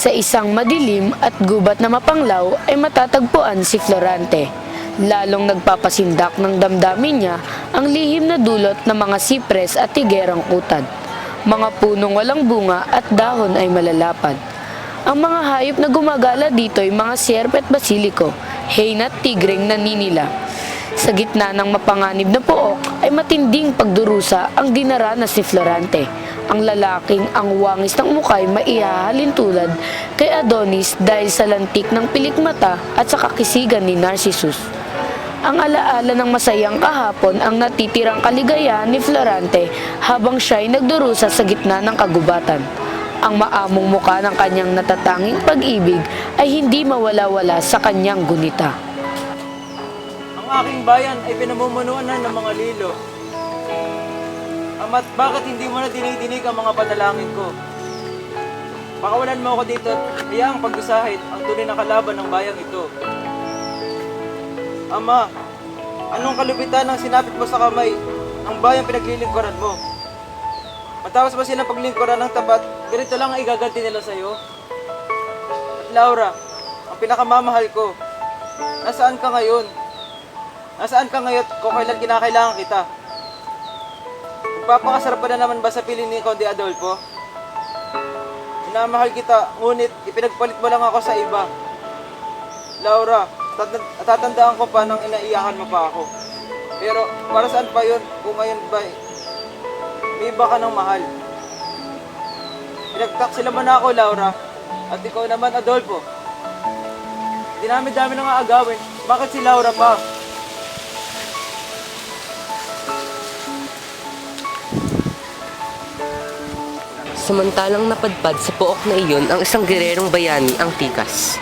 Sa isang madilim at gubat na mapanglaw ay matatagpuan si Florante. Lalong nagpapasindak ng damdamin niya ang lihim na dulot ng mga sipres at tigerang utad. Mga punong walang bunga at dahon ay malalapad. Ang mga hayop na gumagala dito ay mga sierpe at basiliko, hyena at tigreng naninila. Sa gitna ng mapanganib na pook ay matinding pagdurusa ang dinaranas ni Florante. Ang lalaking ang wangis ng mukha ay maihahalin tulad kay Adonis dahil sa lantik ng pilikmata at sa kakisigan ni Narcissus. Ang alaala ng masayang kahapon ang natitirang kaligayahan ni Florante habang siya ay nagdurusa sa gitna ng kagubatan. Ang maamong mukha ng kanyang natatanging pag-ibig ay hindi mawala-wala sa kanyang gunita. Ang aking bayan ay pinamumunuan na ng mga lilo. Ama't bakit hindi mo na dinidinig ang mga panalangin ko? Pakawalan mo ako dito at hayaang pagdusahin ang tunay na kalaban ng bayang ito. Ama, anong kalupitan ang sinapit mo sa kamay ang bayang pinaglilingkuran mo? Matapos ba silang paglingkuran ng tapat, ganito lang ang igaganti nila sa'yo? At Laura, ang pinakamamahal ko, nasaan ka ngayon? Nasaan ka ngayon kung kailan kinakailangan kita? Magpapakasarap pa na naman ba sa piling ni Conde Adolfo? Minamahal kita, ngunit ipinagpalit mo lang ako sa iba. Laura, tatandaan ko pa nang inaiyakan mo pa ako. Pero para saan pa yun kung ngayon ba may iba ka ng mahal? Pinagtaksila mo na ako, Laura. At ikaw naman, Adolfo. Dinami-dami na nga agawin. Bakit si Laura pa? Samantalang napadpad sa pook na iyon ang isang gererong bayani, ang Tikas.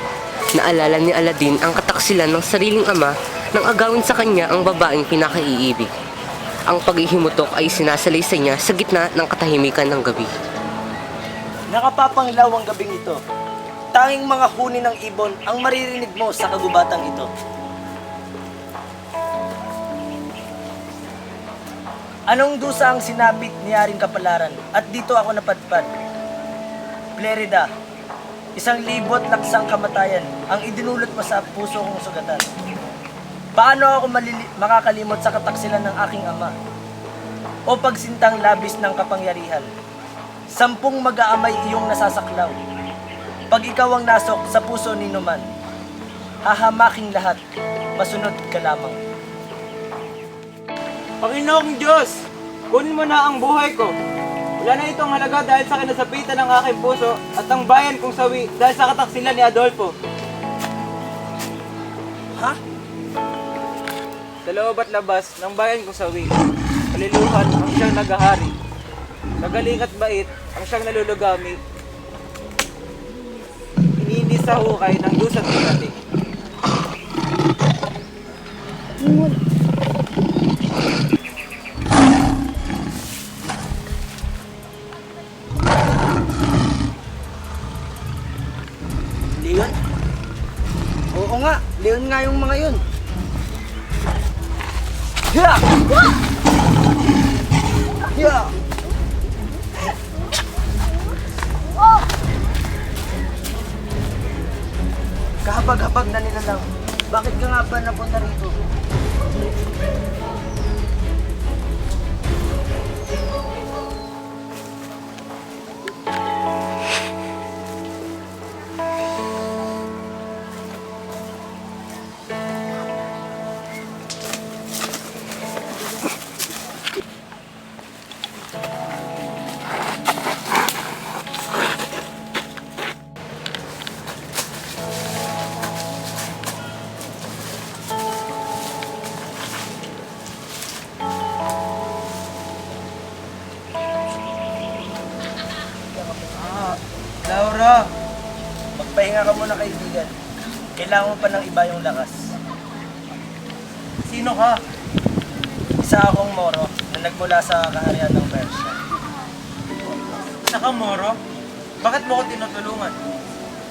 Naalala ni Aladdin ang kataksilan ng sariling ama nang agawin sa kanya ang babaeng pinakaiibig. Ang paghihimutok ay sinasalaysay niya sa gitna ng katahimikan ng gabi. Nakapapanglaw ang gabing ito. Tanging mga huni ng ibon ang maririnig mo sa kagubatang ito. Anong dusa ang sinapit ni Haring Kapalaran at dito ako napadpad? Plerida, 1,000 laksang kamatayan ang idinulot mo sa puso kong sugatan. Paano ako makakalimot sa kataksilan ng aking ama? O pagsintang labis ng kapangyarihan? 10 mag-aamay iyong nasasaklaw. Pag ikaw ang nasok sa puso ni Numan, hahamaking lahat, masunod ka lamang. Panginoong Diyos, kunin mo na ang buhay ko. Wala na itong halaga dahil sa kinasapitan ng aking puso at ang bayan kong sawi dahil sa kataksilan ni Adolfo. Ha? Sa loob at labas ng bayan kong sawi, kaliluhan ang siyang nagahari. Magaling at bait ang siyang nalulugami. Iniinis sa hukay ng dusat pagdating. Leon? Oo nga, Leon nga yung mga yun. Yeah! Yeah! Kahabag-habag na nila lang. Bakit ka nga ba napunta rito? Laura! Magpahinga ka muna, kaibigan. Kailangan mo pa ng iba yung lakas. Sino ka? Isa akong Moro na nagmula sa kaharian ng Persia. Nakamoro? Bakit mo ko tinutulungan?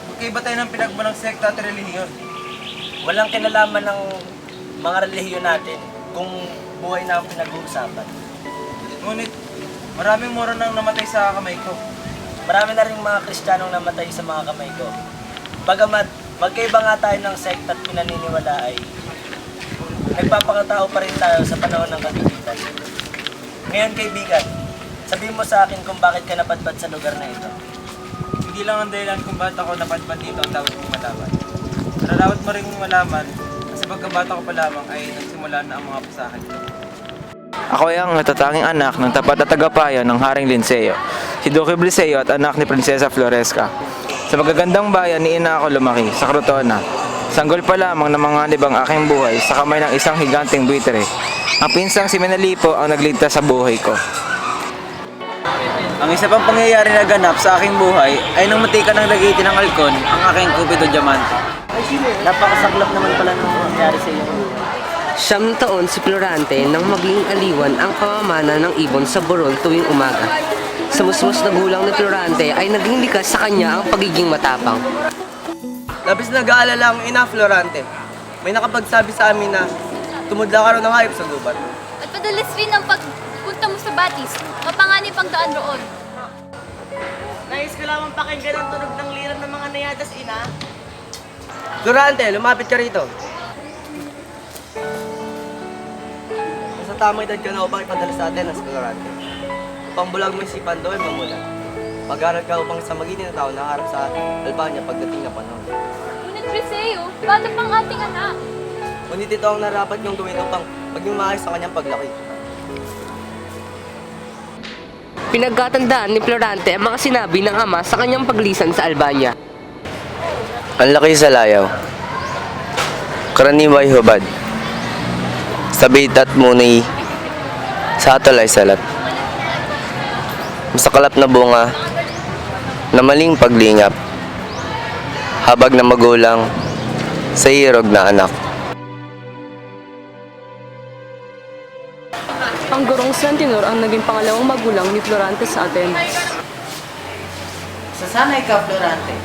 Magkaiba tayo ng pinagmulang sekta at relihiyon. Walang kinalaman ng mga relihiyon natin kung buhay na ang pinag-uusapan. Ngunit, maraming Moro nang namatay sa kamay ko. marami na rin mga Kristiyanong namatay sa mga kamay ko. Bagamat magkaiba nga tayo ng sekta at pinaniniwala ay nagpapakatao pa rin tayo sa panahon ng kagipitan. Ngayon kaibigan, sabihin mo sa akin kung bakit ka napadpad sa lugar na ito. Hindi lang ang dahilan kung bakit ako napadpad dito ang dapat mong malaman. Pero dapat mo rin malaman na sa pagkabata ko pa lamang ay nagsimula na ang mga pasahan ko. Ako ay ang natatanging anak ng tapat na tagapayan ng Haring Linceo, si Duque Bliseo at anak ni Prinsesa Floresca. Sa magagandang bayan ni ina ako lumaki, sa Crotona. Sanggol pa lamang ng mga libang aking buhay sa kamay ng isang higanting buitre. Ang pinsang si Menalipo ang nagligtas sa buhay ko. Ang isa pang pangyayari na ganap sa aking buhay ay nang matika ng lagitin ng halcon ang aking Cupido Diamante. Napakasaklap naman pala ng nangyari sa iyo. 9 taon si Florante nang maging aliwan ang pamamana ng ibon sa burol tuwing umaga. Sa musmus na gulang ni Florante ay naging likas sa kanya ang pagiging matapang. Labis nag-aalala ang ina, Florante. May nakapagsabi sa amin na tumudla ka raw ng hayop sa gubat. At padalas rin ang pagpunta mo sa batis, mapanganib ang daan roon. Nais ko lamang pakinggan ang tunog ng lirap ng mga nayadas, ina. Florante, lumapit ka rito. Nasa tamang edad ka na upang ipadala sa Atenas, Florante. Upang bulag mo isipan doon mamulat. Mag-aral ka upang sa magiting na tao na harap sa Albania pagdating na panahon. Ngunit Briseo, bata pang ating anak. Ngunit ito ang narapat niyong gawin upang maging maayos sa kanyang paglaki. Pinagkatandaan ni Florante ang mga sinabi ng ama sa kanyang paglisan sa Albania. Ang laki sa layaw. Karaniway hubad. Sabit at munay sa atol ay salat. Masakalap na bunga na maling paglingap. Habag na magulang sa irog na anak. Ang gurong Sentinor ang naging pangalawang magulang ni Florante sa Atenas. Sasanay ka, Florante.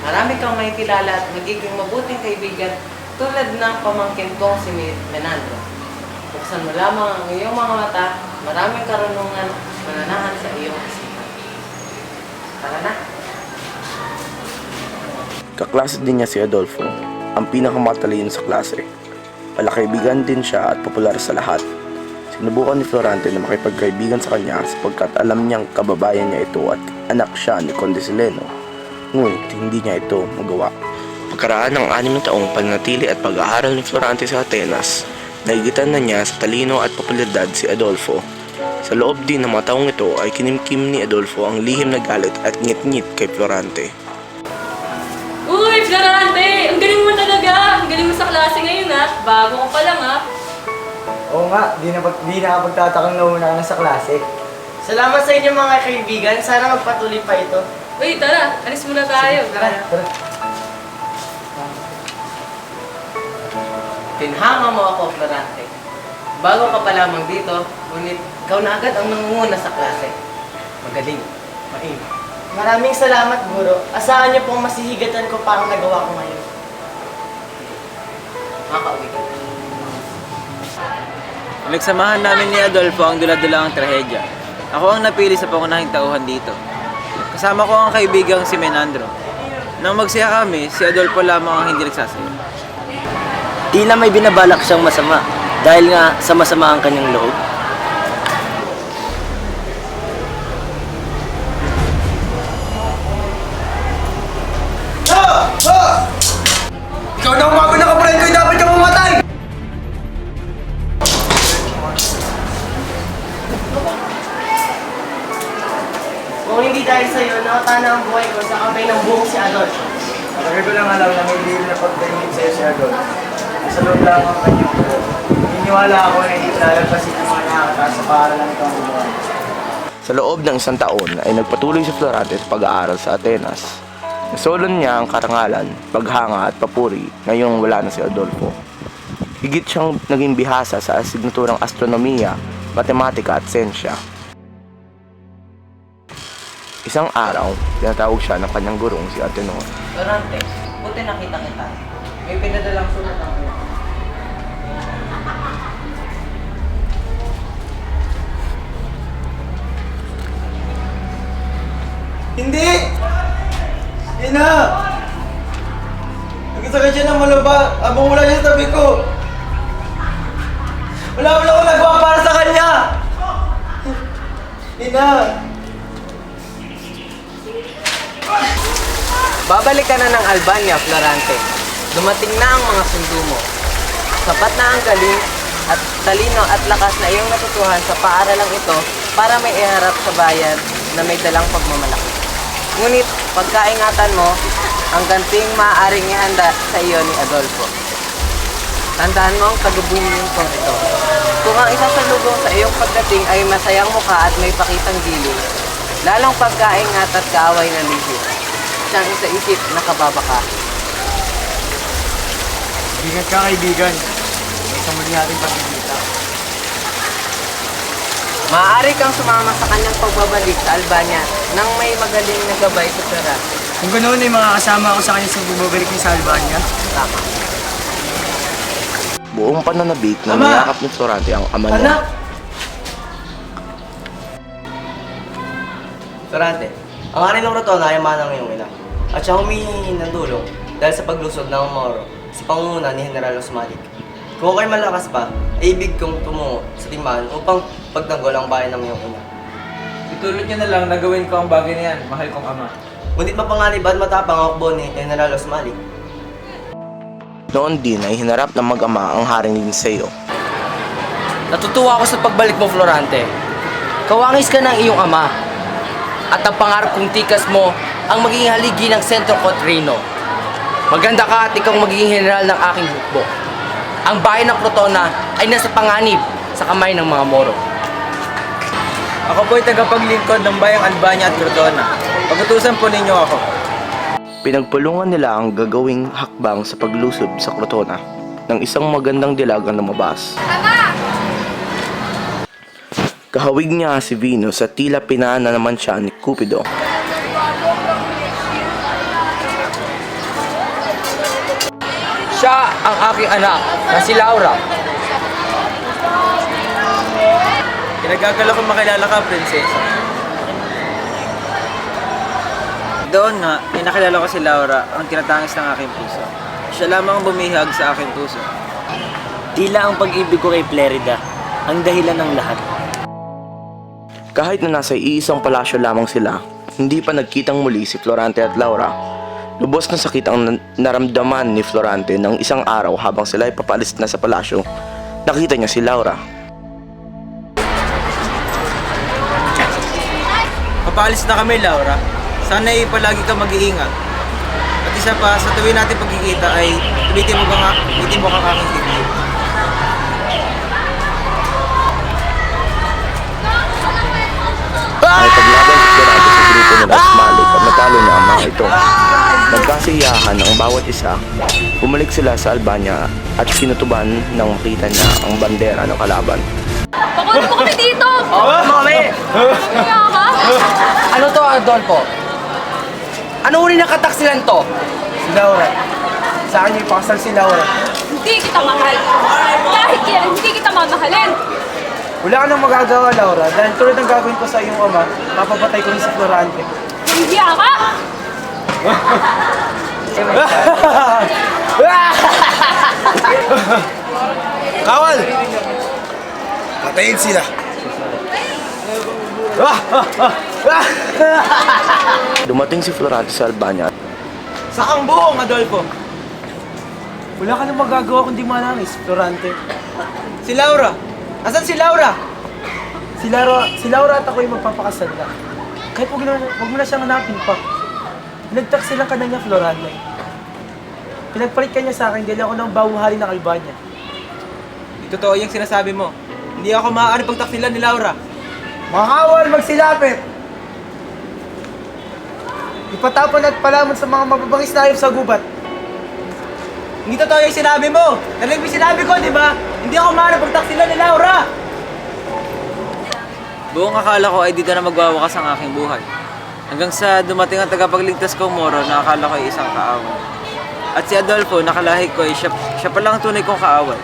Marami kang makikilala at magiging mabuting kaibigan tulad ng pamangkin kong si Menandro. Buksan mo lamang ang iyong mga mata, maraming karunungan mananahan sa iyong isipan. Tara na. Kaklase din niya si Adolfo, ang pinakamatalino sa klase. Palakaibigan din siya at popular sa lahat. Sinubukan ni Florante na makipagkaibigan sa kanya sapagkat alam niyang kababayan niya ito at anak siya ni Conde Sileno. Ngunit hindi niya ito magawa. Pagkaraan ng 6 na taong pananatili at pag-aaral ni Florante sa Atenas, nagigitan na niya sa talino at popularidad si Adolfo. Sa loob din ng mga taong ito ay kinimkim ni Adolfo ang lihim na galit at ngit-ngit kay Florante. Uy, Florante! Ang galing mo talaga! Ang galing mo sa klase ngayon ha! Bago ka pa lang ha! Oo nga, di na kapagtatakang nauna ka na sa klase. Salamat sa inyo mga kaibigan. Sana magpatuloy pa ito. Uy, tara! Alis muna tayo! Tara. Tinhanga mo ako, Florante. Bago ka pa lamang dito, ngunit ikaw na agad ang nangunguna sa klase. Magaling, maingat. Maraming salamat, Guro. Asahan niyo pong masihigatan ko pa ang nagawa ko ngayon. Makauwi ka. Pinagsamahan namin ni Adolfo ang dula-dula ang trahedya. Ako ang napili sa pangunahing tauhan dito. Kasama ko ang kaibigang si Menandro. Nang magsaya kami, si Adolfo lamang ang hindi nagsasayo. Tila may binabalak siyang masama dahil nga sa masama ang kanyang loob. Ikaw na umago na kaparin ko, dapat kang mamatay! Kung hindi dahil sa'yo, nakatana ang buhay ko sa kamay ng buong si Adolf. Sabi ko lang alam na hindi na pagdating sa'yo si Adol. Sa loob lang ang kanyang buo. Niniwala ako na hindi lalagpasin ng mga nakakataas sa paaralan ito ang buhay. Sa loob ng 1 taon ay nagpatuloy si Florante sa pag-aaral sa Atenas. Nasolon niya ang karangalan, paghanga at papuri ngayong wala na si Adolfo. Higit siyang naging bihasa sa asignaturang astronomiya, matematika at sensya. Isang araw, tinatawag siya ng kanyang gurong si Atenor. Florante, buti nakita kita. May pinadalang sulat ang iyo. Hindi! Ina! Nagkasakit siya ng malaba habang wala niya sa tabi ko. Wala akong nagawa para sa kanya! Ina! Babalik ka na ng Albania, Florante. Dumating na ang mga sundo mo. Sapat na ang galing at talino at lakas na iyong natutuhan sa paaralang ito para may iharap sa bayan na may dalang pagmamalaki. Ngunit, pagkaingatan mo, ang ganting maaaring ihanda sa iyo ni Adolfo. Tandaan mo ang tagubuhin ko ito. Kung ang isasalubong sa iyong pagdating ay masayang mukha at may pakitang giling, lalong pagkaingat at kaaway na lihim. Siyang isa-isip na kababa ka. Ingat ka, kaibigan. May kamuli natin pagkikita. Maaari kang sumama sa kanyang pagbabalik sa Albania nang may magaling na gabay sa Florante. Kung ganoon ay makakasama ako sa kanya sa bumabalik niya sa Albania. Tama. Buong pananabik na Ama! niyakap ni Florante ang ama niya. Anak! Florante, ang ari ng Rotona ay manang iyong ina. At siya humihingi ng tulong dahil sa paglusog ng Moro sa pangunguna ni General Osmalik. Kung ako'y malakas pa, ay ibig kong tumungo sa timbahan upang pagtanggol ang bayan ng iyong ina. Itulot niyo na lang na gawin ko ang bagay na yan, mahal kong ama. Ngunit mapanganib at matapang ang hukbo ni General Osmalik. Noon din ay hinarap ng mag-ama ang Haring Linseo. Natutuwa ako sa pagbalik mo, Florante. Kawangis ka ng iyong ama. At ang pangarap kong tikas mo ang magiging haligi ng Centro Cotrino. Maganda ka at ikaw magiging general ng aking hukbo. Ang bayan ng Crotona ay nasa panganib sa kamay ng mga Moro. Ako po'y tagapaglingkod ng bayang Albania at Crotona. Pag-utusan po ninyo ako. Pinagpulungan nila ang gagawing hakbang sa paglusob sa Crotona ng isang magandang dilaga na mabas. Kahawig niya si Venus at tila pinana naman siya ni Cupido. Siya ang aking anak na si Laura. Kinagagala ko makilala ka, prinsesa. Doon nga, may nakilala ko si Laura, ang tinatangis ng aking puso. Siya lamang ang bumihag sa aking puso. Tila ang pag-ibig ko kay Plerida ang dahilan ng lahat. Kahit na nasa iisang palasyo lamang sila, hindi pa nagkitang muli si Florante at Laura. Lubos na sakit ang naramdaman ni Florante ng isang araw habang sila ay papalis na sa palasyo. Nakita niya si Laura. Papaalis na kami, Laura. Sana ay palagi ka mag-iingat. At isa pa, sa tuwing natin pagkikita ay tumitin mo kang aking dibdib. May paglaban si Florante sa grupo nila Osmalik at natalo niya ang mga ito. Nagkasiyahan ang bawat isa. Bumalik sila sa Albania at kinutuban nang makita niya ang bandera ng kalaban. Pakunin mo kami dito! Mami! Kaya ka? Ano to, Adolfo? Ano uri ng kataksilan to? Si Laura. Sa akin yung pakasal si Laura. Hindi kita mahal. Kahit yan, hindi kita mamahalin. Wala ka nang magagawa, Laura. Dahil tulad ng gagawin ko sa iyong ama, mapapatay ko rin si Florante. Hindi ka? Kawal! Patayin sila! Dumating si Florante sa Albania. Sa ang buong, Adolfo! Wala ka nang magagawa kundi manangis, Florante. Si Laura! Asan si Laura? Si Laura at ako'y magpapakasal na. Kahit huwag mo na siyang hanapin pa. Pinagtaksi lang ka na niya, Florante. Pinagpalit ka niya sa akin dahil ako ng bahuhari ng Albania. Di totoo yung sinasabi mo. Hindi ako maaari pagtaksilan ni Laura. Makawal magsilapit! Ipatapon at palamon sa mga mababangis na hayop sa gubat. Hindi totoo yung sinabi mo! Narinig mo yung sinabi ko, di ba? Hindi ako maaari pagtaksilan ni Laura! Buong akala ko ay dito na magwawakas ang aking buhay. Hanggang sa dumating ang tagapagligtas kong Moro na akala ko ay isang kaaway. At si Adolfo, nakalahi ko ay siya palang tunay kong kaaway.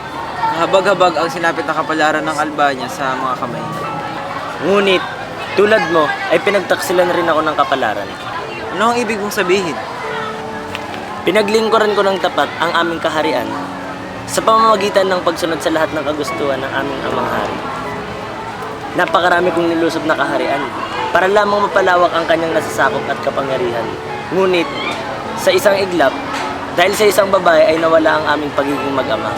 Kahabag-habag ang sinapit na kapalaran ng Albania sa mga kamay. Ngunit, tulad mo, ay pinagtaksilan rin ako ng kapalaran. Ano ang ibig mong sabihin? Pinaglingkuran ko ng tapat ang aming kaharian sa pamamagitan ng pagsunod sa lahat ng kagustuhan ng aming amang hari. Napakarami kong nilusob na kaharian para lamang mapalawak ang kanyang nasasakop at kapangyarihan. Ngunit, sa isang iglap, dahil sa isang babae ay nawala ang aming pagiging mag-ama.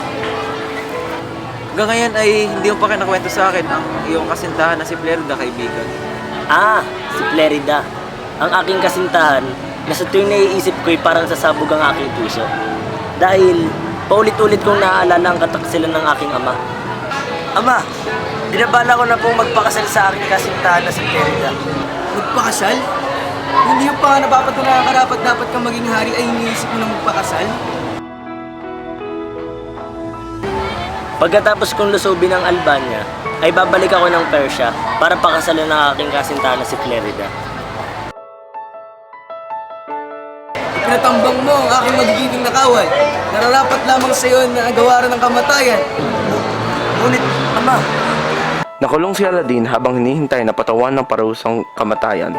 Hanggang ngayon ay hindi mo pa kinakwento sa akin ang iyong kasintahan na si Flerida, kaibigan. Si Flerida, ang aking kasintahan na sa tuwing naiisip ko'y parang sasabog ang aking puso. Dahil paulit-ulit kong naaalala ang kataksilan ng aking ama. Ama, binabala ko na pong magpakasal sa aking kasintahan na si Flerida. Magpakasal? Hindi mo pa napapatunay na karapat dapat kang maging hari ay iniisip mo na magpakasal? Pagkatapos kong lusubin ang Albania, ay babalik ako ng Persia para pakasalan ng aking kasintahan na si Flerida. Pinatambang mo ang aking magiging nakaway. Nararapat lamang sa iyo na agawaran ng kamatayan. Ngunit, Ama, Nakulong si Aladdin habang hinihintay na patawan ng parusang kamatayan.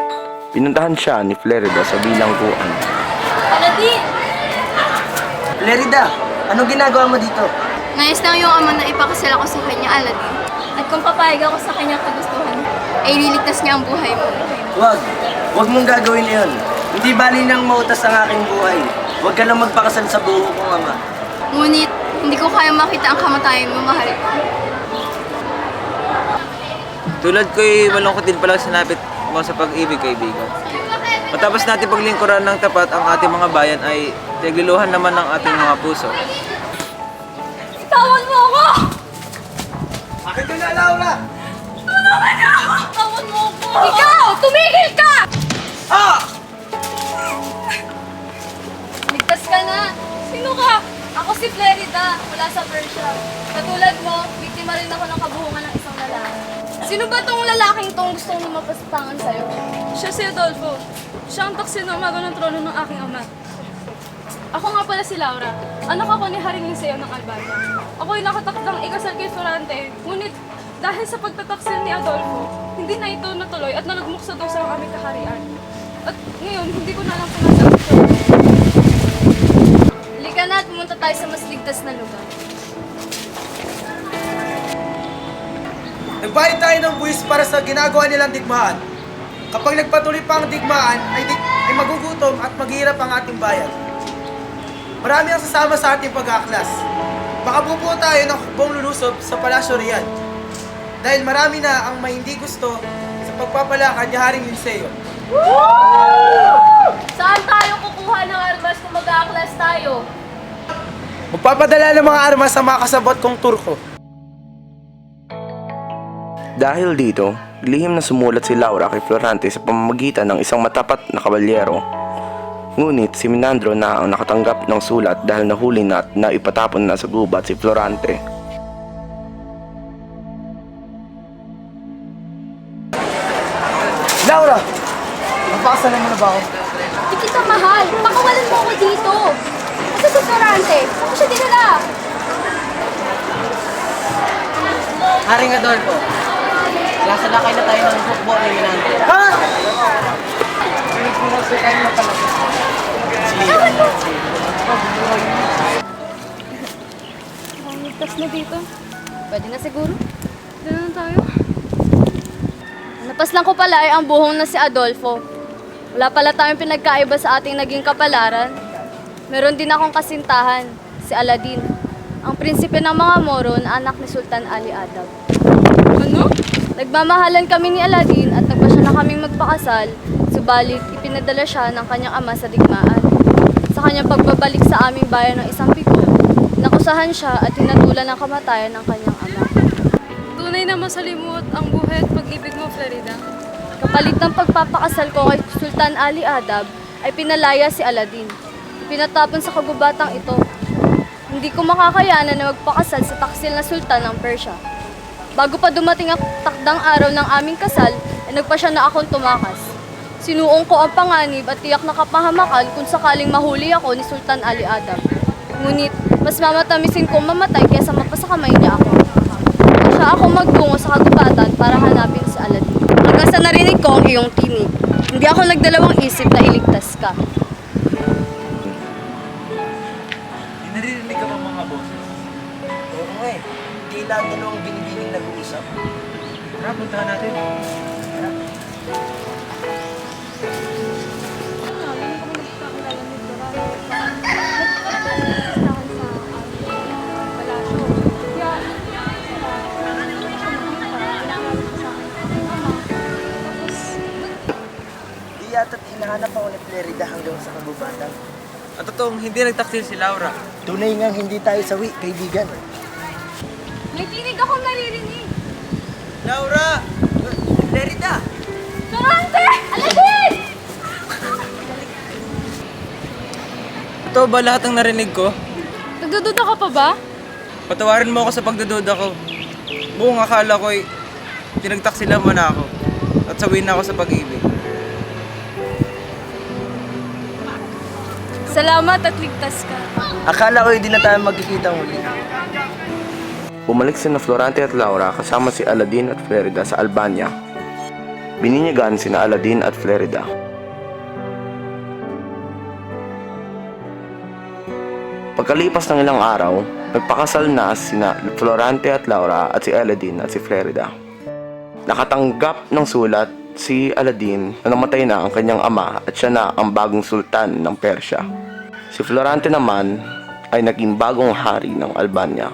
Pinuntahan siya ni Flerida sa bilangguan. Aladdin! Flerida, anong ginagawa mo dito? Nais lang yung ama na ipakasal ako sa kanya, Aladdin. At kung papayag ako sa kanyang kagustuhan, ay liligtas niya ang buhay mo. Huwag mong gagawin yun. Hindi bali nang mautas ang aking buhay. Huwag ka lang magpakasal sa buho kong ama. Ngunit, hindi ko kaya makita ang kamatayan mo, mahal ko. tulad ko'y malungkot din palang sinapit mo sa pag-ibig, kaibigan. Matapos natin paglingkuran ng tapat ang ating mga bayan ay nagluluhan naman ng ating mga puso. Tawan mo ako! Bakit ka na, Laura? Tulungan niyo ako! Tawan mo ako! Ikaw! Tumigil ka! Ligtas ka na! Sino ka? Ako si Flerida, mula sa Persia. Katulad mo, biktima rin ako ng kabuhungan ng isang lalaki. Sino ba tong lalaking tong gustong lumapastangan sa'yo? Siya si Adolfo. Siya ang taksin na umaga ng trono ng aking ama. Ako nga pala si Laura. Anak ako ni Haring Liceo ng Albania. Ako'y nakatakdang ikasal kay Florante. Ngunit dahil sa pagtataksil ni Adolfo, hindi na ito natuloy at nalugmok sa dosa ang aming kaharian. At ngayon, hindi ko na alam kung nasaan ito. Halika na at pumunta tayo sa mas ligtas na lugar. Nagbayad tayo ng buwis para sa ginagawa nilang digmaan. Kapag nagpatuloy pa ang digmaan, ay magugutom at maghihirap ang ating bayan. Marami ang sasama sa ating pag-aaklas. Baka bubuo tayo ng hukbong lulusob sa Palasyo Real. Dahil marami na ang may hindi gusto sa pagpapalakad ni Haring Liceo. Saan tayo kukuha ng armas kung mag-aaklas tayo? Magpapadala ng mga armas sa mga kasabot kong Turko. Dahil dito, lihim na sumulat si Laura kay Florante sa pamamagitan ng isang matapat na kabalyero. Ngunit si Menandro na ang nakatanggap ng sulat dahil nahuli na at naipatapon na sa gubat si Florante. Laura! Napakasalan mo na ba ako? Di kita mahal. Pakawalan mo ako dito. Ito si Florante. Saan ko siya dinala? Haring Adolfo, nasalakay na tayo ng hukbo ni Menandro. Ha? Ligtas na dito. Pwede na siguro. Dito na tayo. Napaslang ko pala ay ang buhong na si Adolfo. Wala pala tayong pinagkaiba sa ating naging kapalaran. Meron din akong kasintahan, si Aladdin. Ang prinsipe ng mga Moro na anak ni Sultan Ali Adab. Ano? Nagmamahalan kami ni Aladdin at nagpasya na kaming magpakasal, subalit ipinadala siya ng kanyang ama sa digmaan. Sa kanyang pagbabalik sa aming bayan ng isang bigo, nakusahan siya at hinatulan ng kamatayan ng kanyang ama. Tunay na masalimot ang buhay at pag-ibig mo, Flerida. Kapalit ng pagpapakasal ko kay Sultan Ali Adab ay pinalaya si Aladdin. Pinatapon sa kagubatang ito. Hindi ko makakayanan na magpakasal sa taksil na sultan ng Persia. Bago pa dumating ang takdang araw ng aming kasal, ay nagpasya na akong tumakas. Sinuong ko ang panganib at tiyak na kapahamakan kung sakaling mahuli ako ni Sultan Ali Adab. Ngunit, mas mamatamisin kong mamatay kaysa mapasakamay niya ako. Siya ako magtungo sa kagubatan para hanapin si Aladdin. Hanggang sa narinig ko ang iyong tinig, hindi ako nagdalawang isip na iligtas ka. nga eh. Tila dalawang binibining nag-uusap. Tara, puntahan natin. Di yata't hinahanap ako ni Flerida hanggang sa kagubatan. At totoong hindi nagtaksil si Laura. Tunay ngang hindi tayo sawi, kaibigan. May tinig akong naririnig. Laura! Flerida! Florante! Aladin! Totoo ba lahat ng narinig ko? Nagdududa ka pa ba? Patawarin mo ako sa pagdududa ko. Buong akala ko'y pinagtaksilan mo na ako. At sawi na ako sa pag-ibig. Salamat at ligtas ka. Akala ko hindi na tayo magkikita muli. Bumalik sina Florante at Laura kasama si Aladin at Flerida sa Albania. Bininyagan sina Aladin at Flerida. Pagkalipas ng ilang araw, nagpakasal na sina Florante at Laura at si Aladin at si Flerida. Nakatanggap ng sulat si Aladin na namatay na ang kanyang ama at siya na ang bagong sultan ng Persya. Si Florante naman ay naging bagong hari ng Albania.